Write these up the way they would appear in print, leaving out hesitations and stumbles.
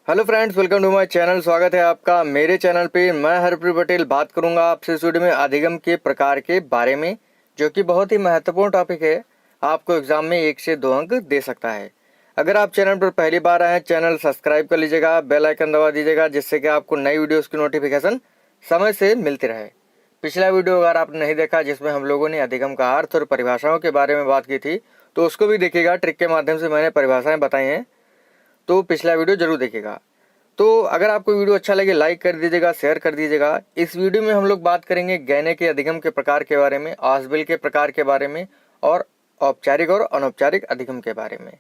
Hello friends, welcome to my channel. स्वागत है आपका मेरे चैनल पे। मैं हरप्रीत पटेल बात करूंगा आपसे इस वीडियो में अधिगम के प्रकार के बारे में, जो कि बहुत ही महत्वपूर्ण टॉपिक है। आपको एग्जाम में 1 से 2 अंक दे सकता है। अगर आप चैनल पर पहली बार आए हैं, चैनल सब्सक्राइब कर लीजिएगा, बेल आइकन दबा दीजिएगा, जिससे कि आपको नई वीडियोज़ की नोटिफिकेशन समय से मिलती रहे। पिछला वीडियो अगर आपने नहीं देखा, जिसमें हम लोगों ने अधिगम का अर्थ और परिभाषाओं के बारे में बात की थी, तो उसको भी देखिएगा। ट्रिक के माध्यम से मैंने परिभाषाएं बताई हैं, तो पिछला वीडियो जरूर देखिएगा। तो अगर आपको वीडियो अच्छा लगे, लाइक कर दीजिएगा, शेयर कर दीजिएगा। इस वीडियो में हम लोग बात करेंगे गहने के अधिगम के प्रकार के बारे में, आसबिल के प्रकार के बारे में, और औपचारिक और अनौपचारिक अधिगम के बारे में।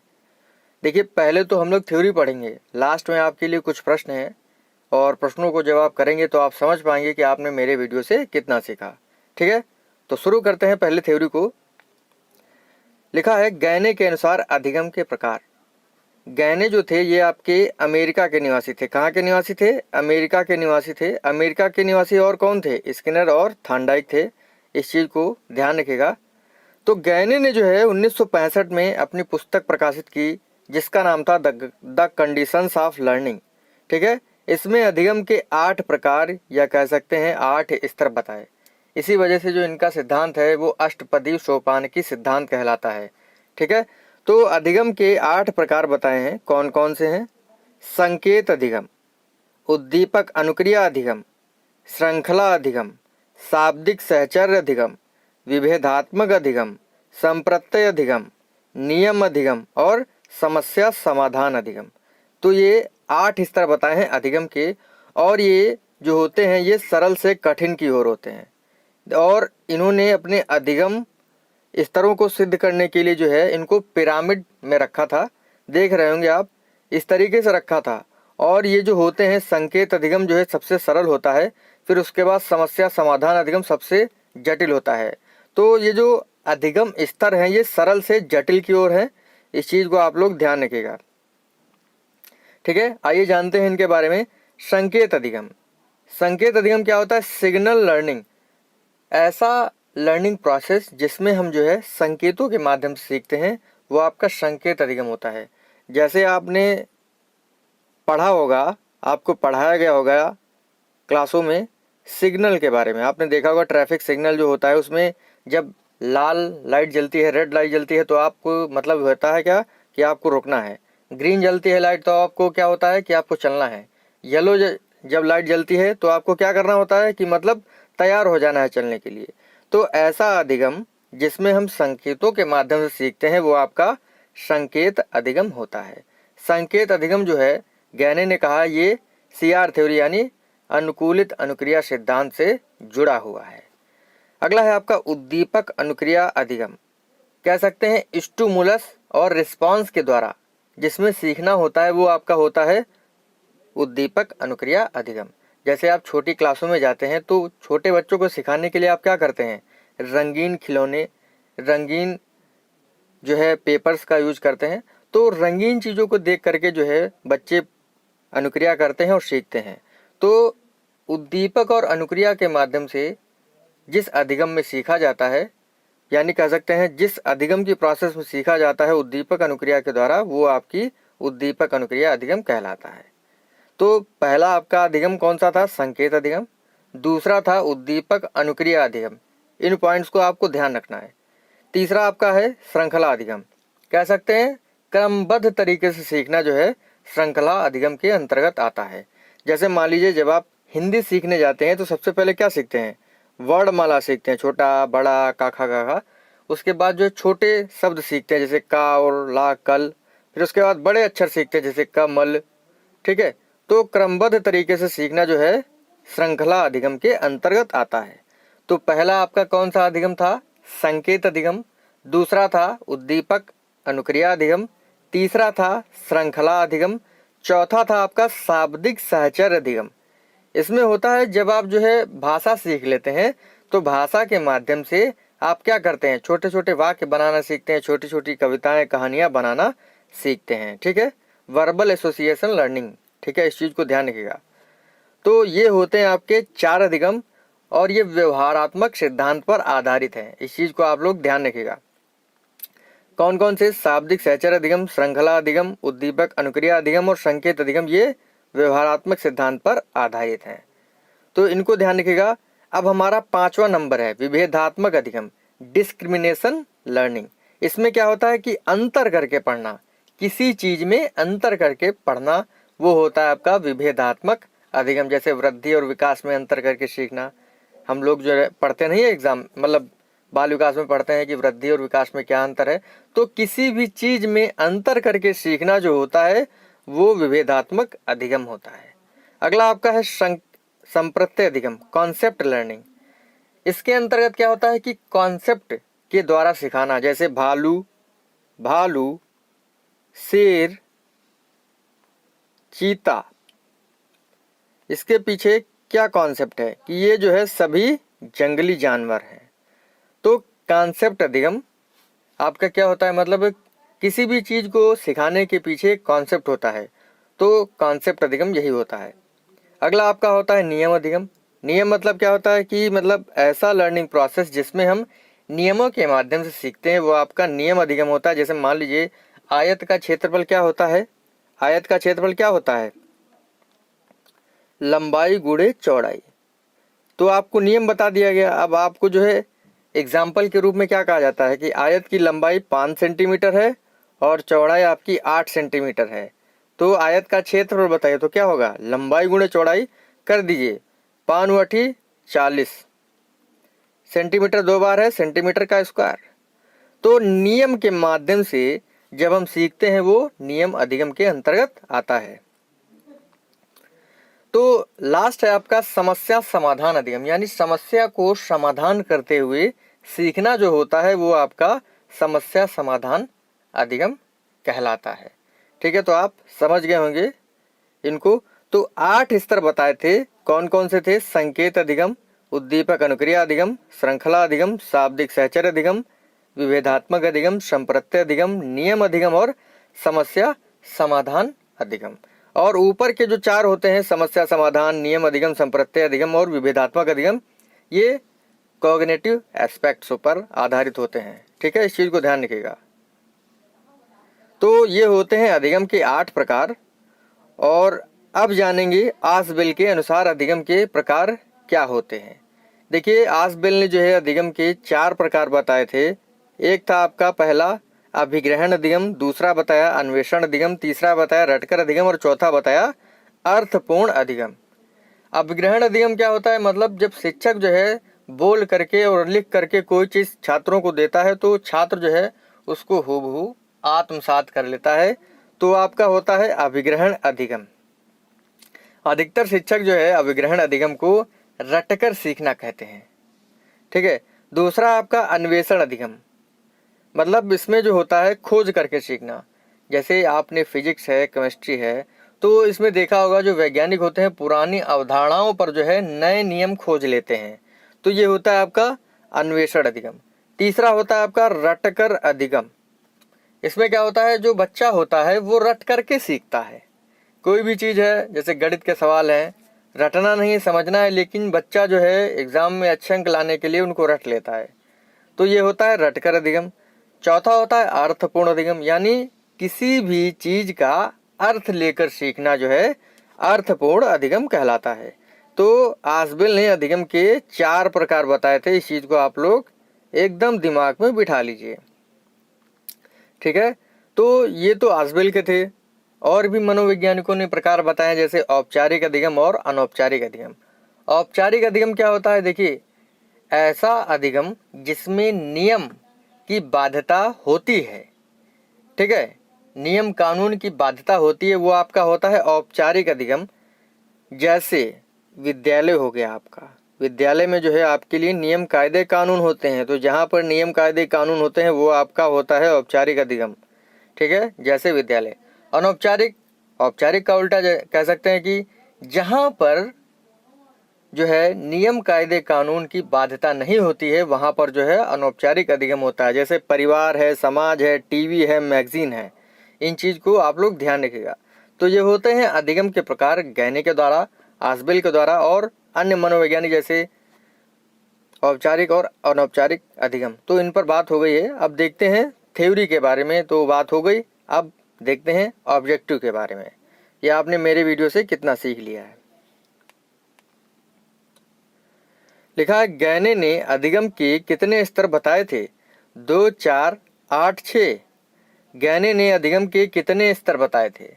देखिए, पहले तो हम लोग थ्योरी पढ़ेंगे, लास्ट में आपके लिए कुछ प्रश्न हैं, और प्रश्नों को जब आप करेंगे तो आप समझ पाएंगे कि आपने मेरे वीडियो से कितना सीखा। ठीक है, तो शुरू करते हैं पहले थ्योरी को। लिखा है, गहने के अनुसार अधिगम के प्रकार। गहने जो थे ये आपके अमेरिका के निवासी थे। कहाँ के निवासी थे? अमेरिका के निवासी थे। अमेरिका के निवासी और कौन थे? स्किनर और थॉर्नडाइक थे। इस चीज़ को ध्यान रखिएगा। तो गहने ने जो है 1965 में अपनी पुस्तक प्रकाशित की, जिसका नाम था द कंडीशंस ऑफ लर्निंग। ठीक है, इसमें अधिगम के 8 प्रकार या कह सकते हैं 8 स्तर बताए। इसी वजह से जो इनका सिद्धांत है वो अष्टपदी सोपान की सिद्धांत कहलाता है। ठीक है, तो अधिगम के 8 प्रकार बताए हैं। कौन कौन से हैं? संकेत अधिगम, उद्दीपक अनुक्रिया अधिगम, श्रृंखला अधिगम, शाब्दिक सहचर्य अधिगम, विभेदात्मक अधिगम, संप्रत्यय अधिगम, नियम अधिगम और समस्या समाधान अधिगम। तो ये 8 स्तर बताए हैं अधिगम के, और ये जो होते हैं ये सरल से कठिन की ओर होते हैं। और इन्होंने अपने अधिगम स्तरों को सिद्ध करने के लिए जो है इनको पिरामिड में रखा था। देख रहे होंगे आप, इस तरीके से रखा था। और ये जो होते हैं, संकेत अधिगम जो है सबसे सरल होता है, फिर उसके बाद समस्या समाधान अधिगम सबसे जटिल होता है। तो ये जो अधिगम स्तर हैं ये सरल से जटिल की ओर है। इस चीज़ को आप लोग ध्यान रखिएगा। ठीक है, आइए जानते हैं इनके बारे में। संकेत अधिगम। संकेत अधिगम क्या होता है? सिग्नल लर्निंग, ऐसा लर्निंग प्रोसेस जिसमें हम जो है संकेतों के माध्यम से सीखते हैं, वो आपका संकेत अधिगम होता है। जैसे आपने पढ़ा होगा, आपको पढ़ाया गया होगा क्लासों में सिग्नल के बारे में। आपने देखा होगा ट्रैफिक सिग्नल जो होता है, उसमें जब लाल लाइट जलती है, रेड लाइट जलती है, तो आपको मतलब होता है क्या कि आपको रुकना है। ग्रीन जलती है लाइट तो आपको क्या होता है कि आपको चलना है। येलो जब लाइट जलती है तो आपको क्या करना होता है कि मतलब तैयार हो जाना है चलने के लिए। तो ऐसा अधिगम जिसमें हम संकेतों के माध्यम से सीखते हैं वो आपका संकेत अधिगम होता है। संकेत अधिगम जो है, गहने ने कहा, ये CR थ्योरी यानी अनुकूलित अनुक्रिया सिद्धांत से जुड़ा हुआ है। अगला है आपका उद्दीपक अनुक्रिया अधिगम। कह सकते हैं स्टिमुलस और रिस्पांस के द्वारा जिसमें सीखना होता है वो आपका होता है उद्दीपक अनुक्रिया अधिगम। जैसे आप छोटी क्लासों में जाते हैं तो छोटे बच्चों को सिखाने के लिए आप क्या करते हैं? रंगीन खिलौने, रंगीन जो है पेपर्स का यूज करते हैं। तो रंगीन चीज़ों को देख करके जो है बच्चे अनुक्रिया करते हैं और सीखते हैं। तो उद्दीपक और अनुक्रिया के माध्यम से जिस अधिगम में सीखा जाता है, यानी कह सकते हैं जिस अधिगम की प्रोसेस में सीखा जाता है उद्दीपक अनुक्रिया के द्वारा, वो आपकी उद्दीपक अनुक्रिया अधिगम कहलाता है। तो पहला आपका अधिगम कौन सा था? संकेत अधिगम। दूसरा था उद्दीपक अनुक्रिया अधिगम। इन पॉइंट्स को आपको ध्यान रखना है। तीसरा आपका है श्रृंखला अधिगम। कह सकते हैं क्रमबद्ध तरीके से सीखना जो है श्रृंखला अधिगम के अंतर्गत आता है। जैसे मान लीजिए जब आप हिंदी सीखने जाते हैं तो सबसे पहले क्या सीखते हैं? वर्णमाला सीखते हैं, छोटा बड़ा काखा काखा। उसके बाद जो छोटे शब्द सीखते हैं जैसे का और ला कल। फिर उसके बाद बड़े अक्षर सीखते हैं जैसे कमल। ठीक है, तो क्रमबद्ध तरीके से सीखना जो है श्रृंखला अधिगम के अंतर्गत आता है। तो पहला आपका कौन सा अधिगम था? संकेत अधिगम। दूसरा था उद्दीपक अनुक्रिया अधिगम। तीसरा था श्रृंखला अधिगम। चौथा था आपका शाब्दिक सहचर्य अधिगम। इसमें होता है जब आप जो है भाषा सीख लेते हैं तो भाषा के माध्यम से आप क्या करते हैं? छोटे छोटे वाक्य बनाना सीखते हैं, छोटी छोटी कविताएं कहानियां बनाना सीखते हैं। ठीक है, वर्बल एसोसिएशन लर्निंग। ठीक है, इस चीज को ध्यान रखिएगा। तो ये होते हैं आपके 4 अधिगम, और ये व्यवहारात्मक सिद्धांत पर आधारित है। इस चीज को आप लोग ध्यान रखिएगा। कौन कौन से? शाब्दिक सहचर्य अधिगम, श्रृंखला अधिगम, उद्दीपक अनुक्रिया अधिगम और संकेत अधिगम। ये व्यवहारात्मक सिद्धांत पर आधारित हैं। तो इनको ध्यान रखिएगा। अब हमारा 5वां नंबर है विभेदात्मक अधिगम, डिस्क्रिमिनेशन लर्निंग। इसमें क्या होता है कि अंतर करके पढ़ना, किसी चीज में अंतर करके पढ़ना, वो होता है आपका विभेदात्मक अधिगम। जैसे वृद्धि और विकास में अंतर करके सीखना, हम लोग जो है पढ़ते नहीं है एग्जाम, मतलब बाल विकास में पढ़ते हैं कि वृद्धि और विकास में क्या अंतर है। तो किसी भी चीज में अंतर करके सीखना जो होता है वो विभेदात्मक अधिगम होता है। अगला आपका है संप्रत्यय अधिगम, कॉन्सेप्ट लर्निंग। इसके अंतर्गत क्या होता है कि कॉन्सेप्ट के द्वारा सिखाना, जैसे भालू, शेर, चीता। इसके पीछे क्या कॉन्सेप्ट है कि ये जो है सभी जंगली जानवर हैं। तो कॉन्सेप्ट अधिगम आपका क्या होता है, मतलब किसी भी चीज को सिखाने के पीछे कॉन्सेप्ट होता है, तो कॉन्सेप्ट अधिगम यही होता है। अगला आपका होता है नियम अधिगम। नियम मतलब क्या होता है कि मतलब ऐसा लर्निंग प्रोसेस जिसमें हम नियमों के माध्यम से सीखते हैं, वो आपका नियम अधिगम होता है। जैसे मान लीजिए आयत का क्षेत्रफल क्या होता है, आयत का क्षेत्रफल क्या होता है, लंबाई गुणे चौड़ाई। तो आपको नियम बता दिया गया। अब आपको जो है एग्जाम्पल के रूप में क्या कहा जाता है कि आयत की लंबाई 5 सेंटीमीटर है और चौड़ाई आपकी 8 सेंटीमीटर है। तो आयत का क्षेत्रफल बताइए तो क्या होगा, लंबाई गुणे चौड़ाई कर दीजिए, 5 × 40 सेंटीमीटर 2 बार है, सेंटीमीटर का स्क्वायर। तो नियम के माध्यम से जब हम सीखते हैं वो नियम अधिगम के अंतर्गत आता है। तो लास्ट है आपका समस्या समाधान अधिगम, यानी समस्या को समाधान करते हुए सीखना जो होता है वो आपका समस्या समाधान अधिगम कहलाता है। ठीक है, तो आप समझ गए होंगे इनको। तो 8 स्तर बताए थे, कौन कौन से थे, संकेत अधिगम, उद्दीपक अनुक्रिया अधिगम, श्रृंखला अधिगम, शाब्दिक सहचर्य अधिगम, विभेदात्मक अधिगम, संप्रत्यय अधिगम, नियम अधिगम और समस्या समाधान अधिगम। और ऊपर के जो 4 होते हैं, समस्या समाधान, नियम अधिगम, संप्रत्यय अधिगम और विभेदात्मक अधिगम, ये कॉग्निटिव एस्पेक्ट्स पर आधारित होते हैं। ठीक है, इस चीज को ध्यान रखिएगा। तो ये होते हैं अधिगम के 8 प्रकार। और अब जानेंगे आसबेल के अनुसार अधिगम के प्रकार क्या होते हैं। देखिए, आसबेल ने जो है अधिगम के 4 प्रकार बताए थे। एक था आपका पहला अभिग्रहण अधिगम, दूसरा बताया अन्वेषण अधिगम, तीसरा बताया रटकर अधिगम और चौथा बताया अर्थपूर्ण अधिगम। अभिग्रहण अधिगम क्या होता है, मतलब जब शिक्षक जो है बोल करके और लिख करके कोई चीज छात्रों को देता है तो छात्र जो है उसको हूबहू आत्मसात कर लेता है, तो आपका होता है अभिग्रहण अधिगम। अधिकतर शिक्षक जो है अभिग्रहण अधिगम को रटकर सीखना कहते हैं। ठीक है, दूसरा आपका अन्वेषण अधिगम, मतलब इसमें जो होता है खोज करके सीखना। जैसे आपने फिजिक्स है, केमिस्ट्री है, तो इसमें देखा होगा जो वैज्ञानिक होते हैं पुरानी अवधारणाओं पर जो है नए नियम खोज लेते हैं, तो ये होता है आपका अन्वेषण अधिगम। तीसरा होता है आपका रटकर अधिगम। इसमें क्या होता है, जो बच्चा होता है वो रट करके सीखता है। कोई भी चीज है, जैसे गणित के सवाल हैं, रटना नहीं समझना है, लेकिन बच्चा जो है एग्जाम में अच्छे अंक लाने के लिए उनको रट लेता है, तो ये होता है रटकर अधिगम। चौथा होता है अर्थपूर्ण अधिगम, यानी किसी भी चीज का अर्थ लेकर सीखना जो है अर्थपूर्ण अधिगम कहलाता है। तो आसबेल ने अधिगम के 4 प्रकार बताए थे, इस चीज को आप लोग एकदम दिमाग में बिठा लीजिए। ठीक है, तो ये तो आसबेल के थे। और भी मनोवैज्ञानिकों ने प्रकार बताए, जैसे औपचारिक अधिगम और अनौपचारिक अधिगम। औपचारिक अधिगम क्या होता है, देखिए ऐसा अधिगम जिसमें नियम की बाध्यता होती है। ठीक है, नियम कानून की बाध्यता होती है, वो आपका होता है औपचारिक अधिगम। जैसे विद्यालय हो गया आपका, विद्यालय में जो है आपके लिए नियम कायदे कानून होते हैं, तो जहाँ पर नियम कायदे कानून होते हैं वो आपका होता है औपचारिक अधिगम। ठीक है, जैसे विद्यालय। अनौपचारिक, औपचारिक का उल्टा कह सकते हैं कि जहाँ पर जो है नियम कायदे कानून की बाध्यता नहीं होती है, वहाँ पर जो है अनौपचारिक अधिगम होता है। जैसे परिवार है, समाज है, टीवी है, मैगजीन है, इन चीज को आप लोग ध्यान रखिएगा। तो ये होते हैं अधिगम के प्रकार, गहने के द्वारा, आसबेल के द्वारा और अन्य मनोवैज्ञानिक जैसे औपचारिक और अनौपचारिक अधिगम। तो इन पर बात हो गई है। अब देखते हैं थ्योरी के बारे में, तो बात हो गई। अब देखते हैं ऑब्जेक्टिव के बारे में। या आपने मेरे वीडियो से कितना सीख लिया है। लिखा है गैने ने अधिगम के कितने स्तर बताए थे? 2, 4, 8, 6। गैने ने अधिगम के कितने स्तर बताए थे?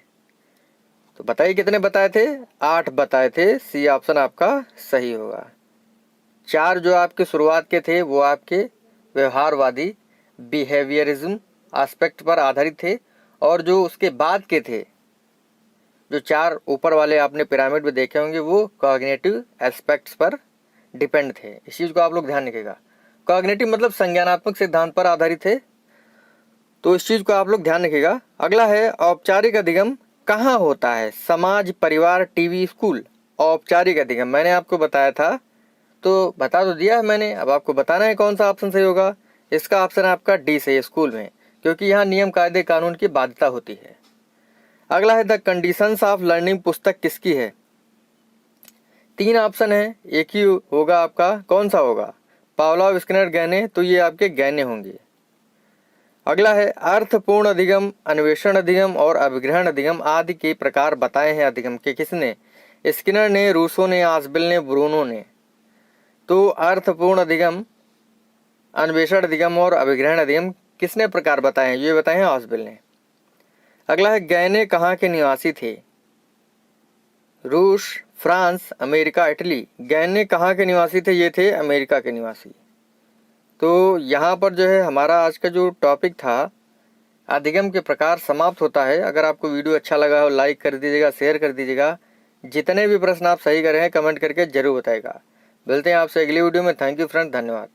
तो बताइए कितने बताए थे? 8 बताए थे। सी ऑप्शन आपका सही होगा। 4 जो आपके शुरुआत के थे वो आपके व्यवहारवादी बिहेवियरिज्म एस्पेक्ट पर आधारित थे, और जो उसके बाद के थे, जो 4 ऊपर वाले आपने पिरामिड में देखे होंगे, वो कॉग्निटिव एस्पेक्ट्स पर डिपेंड थे। इस चीज़ को आप लोग ध्यान रखिएगा। कॉग्निटिव मतलब संज्ञानात्मक सिद्धांत पर आधारित है, तो इस चीज़ को आप लोग ध्यान रखिएगा। अगला है औपचारिक अधिगम कहाँ होता है? समाज, परिवार, टीवी, स्कूल। औपचारिक अधिगम मैंने आपको बताया था, तो बता तो दिया है मैंने, अब आपको बताना है कौन सा ऑप्शन सही होगा। इसका ऑप्शन आपका डी सही है, स्कूल में, क्योंकि यहाँ नियम कायदे कानून की बाध्यता होती है। अगला है द कंडीशंस ऑफ लर्निंग पुस्तक किसकी है? 3 ऑप्शन है, एक ही होगा आपका, कौन सा होगा? पावलोव, स्किनर, गैने, तो ये आपके गैने होंगे। अगला है अर्थपूर्ण अधिगम, अन्वेषण अधिगम और अभिग्रहण अधिगम आदि के प्रकार बताए हैं अधिगम के किसने? स्किनर ने, रूसो ने, आसबिल ने, ब्रूनो ने। तो अर्थपूर्ण अधिगम, अन्वेषण अधिगम और अभिग्रहण अधिगम किसने प्रकार बताए हैं? ये बताए हैं आसबिल ने। अगला है गैने कहाँ के निवासी थे? रूस, फ्रांस, अमेरिका, इटली। गैने कहाँ के निवासी थे? ये थे अमेरिका के निवासी। तो यहाँ पर जो है हमारा आज का जो टॉपिक था अधिगम के प्रकार समाप्त होता है। अगर आपको वीडियो अच्छा लगा हो लाइक कर दीजिएगा, शेयर कर दीजिएगा। जितने भी प्रश्न आप सही कर रहे हैं कमेंट करके जरूर बताइएगा। मिलते हैं आपसे अगली वीडियो में। थैंक यू फ्रेंड, धन्यवाद।